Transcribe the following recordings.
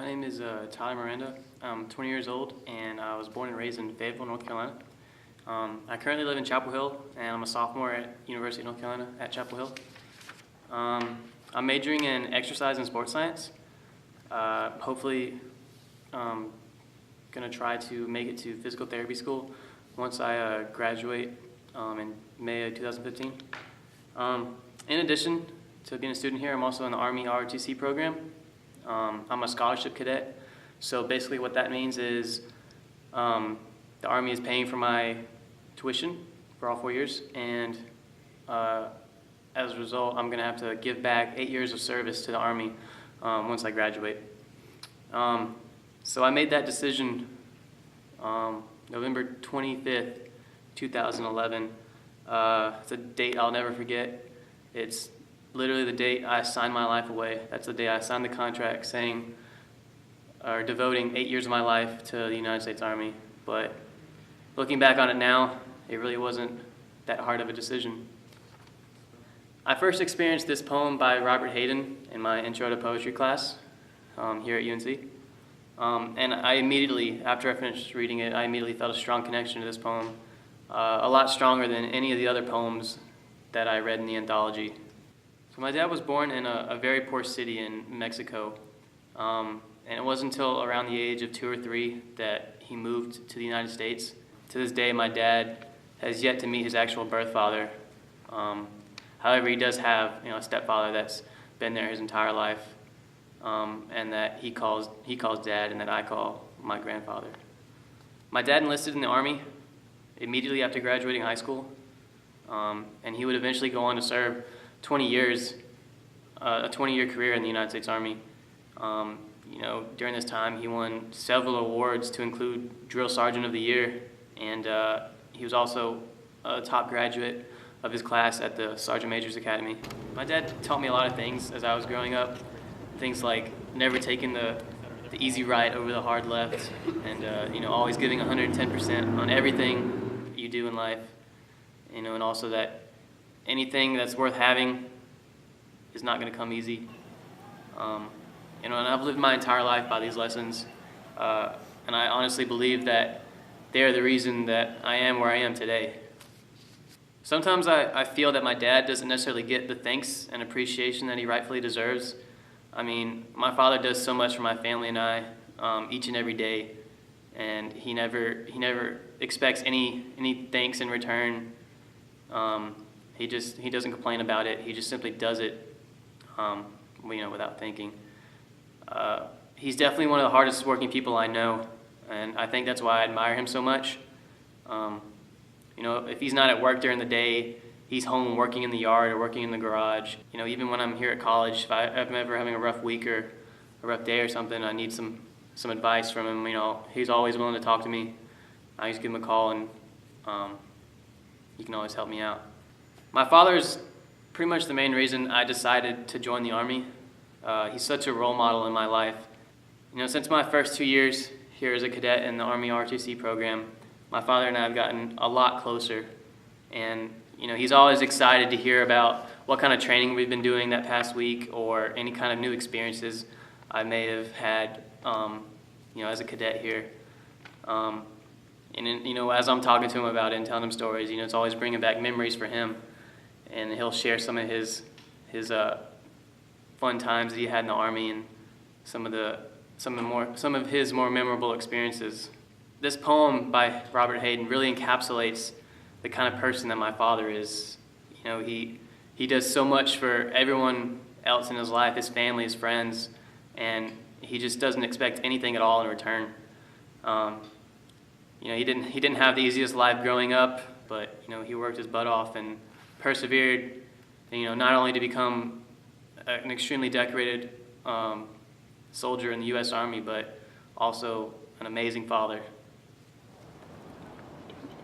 My name is Tyler Miranda. I'm 20 years old, and I was born and raised in Fayetteville, North Carolina. I currently live in Chapel Hill, and I'm a sophomore at University of North Carolina at Chapel Hill. I'm majoring in exercise and sports science. Hopefully, going to try to make it to physical therapy school once I graduate in May of 2015. In addition to being a student here, I'm also in the Army ROTC program. I'm a scholarship cadet, so basically what that means is the Army is paying for my tuition for all 4 years, and as a result, I'm going to have to give back 8 years of service to the Army once I graduate. So I made that decision November 25th, 2011. It's a date I'll never forget. It's literally the date I signed my life away. That's the day I signed the contract saying, or devoting 8 years of my life to the United States Army. But looking back on it now, it really wasn't that hard of a decision. I first experienced this poem by Robert Hayden in my intro to poetry class here at UNC. And I immediately, after I finished reading it, I immediately felt a strong connection to this poem, a lot stronger than any of the other poems that I read in the anthology. So my dad was born in a very poor city in Mexico, and it wasn't until around the age of 2 or 3 that he moved to the United States. To this day, my dad has yet to meet his actual birth father. However, he does have a stepfather that's been there his entire life, and that he calls dad, and that I call my grandfather. My dad enlisted in the Army immediately after graduating high school, and he would eventually go on to serve 20 years, a 20-year career in the United States Army. During this time, he won several awards to include Drill Sergeant of the Year, and he was also a top graduate of his class at the Sergeant Major's Academy. My dad taught me a lot of things as I was growing up, things like never taking the easy right over the hard left, and always giving 110% on everything you do in life, and also that anything that's worth having is not going to come easy. And I've lived my entire life by these lessons, and I honestly believe that they're the reason that I am where I am today. Sometimes I feel that my dad doesn't necessarily get the thanks and appreciation that he rightfully deserves. I mean, my father does so much for my family and I each and every day, and he never expects any thanks in return. He doesn't complain about it. He just simply does it, without thinking. He's definitely one of the hardest working people I know, and I think that's why I admire him so much. If he's not at work during the day, he's home working in the yard or working in the garage. Even when I'm here at college, if I'm ever having a rough week or a rough day or something, I need some advice from him. He's always willing to talk to me. I just give him a call, and he can always help me out. My father is pretty much the main reason I decided to join the Army. He's such a role model in my life. Since my first 2 years here as a cadet in the Army ROTC program, my father and I have gotten a lot closer. And, he's always excited to hear about what kind of training we've been doing that past week or any kind of new experiences I may have had, as a cadet here. As I'm talking to him about it and telling him stories, it's always bringing back memories for him. And he'll share some of his fun times that he had in the Army and some of his more memorable experiences. This poem by Robert Hayden really encapsulates the kind of person that my father is. He does so much for everyone else in his life, his family, his friends, and he just doesn't expect anything at all in return. He didn't have the easiest life growing up, but he worked his butt off and persevered, not only to become an extremely decorated soldier in the U.S. Army, but also an amazing father.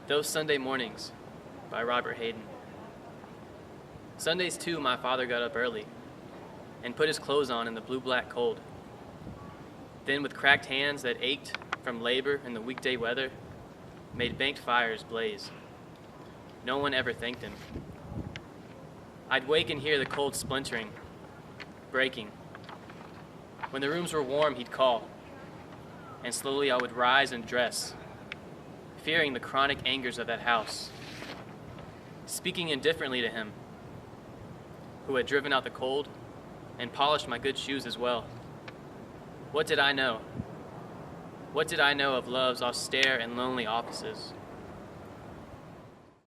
Those Sunday Mornings by Robert Hayden. Sundays too, my father got up early and put his clothes on in the blue-black cold. Then with cracked hands that ached from labor in the weekday weather, made banked fires blaze. No one ever thanked him. I'd wake and hear the cold splintering, breaking. When the rooms were warm, he'd call, and slowly I would rise and dress, fearing the chronic angers of that house, speaking indifferently to him, who had driven out the cold and polished my good shoes as well. What did I know? What did I know of love's austere and lonely offices?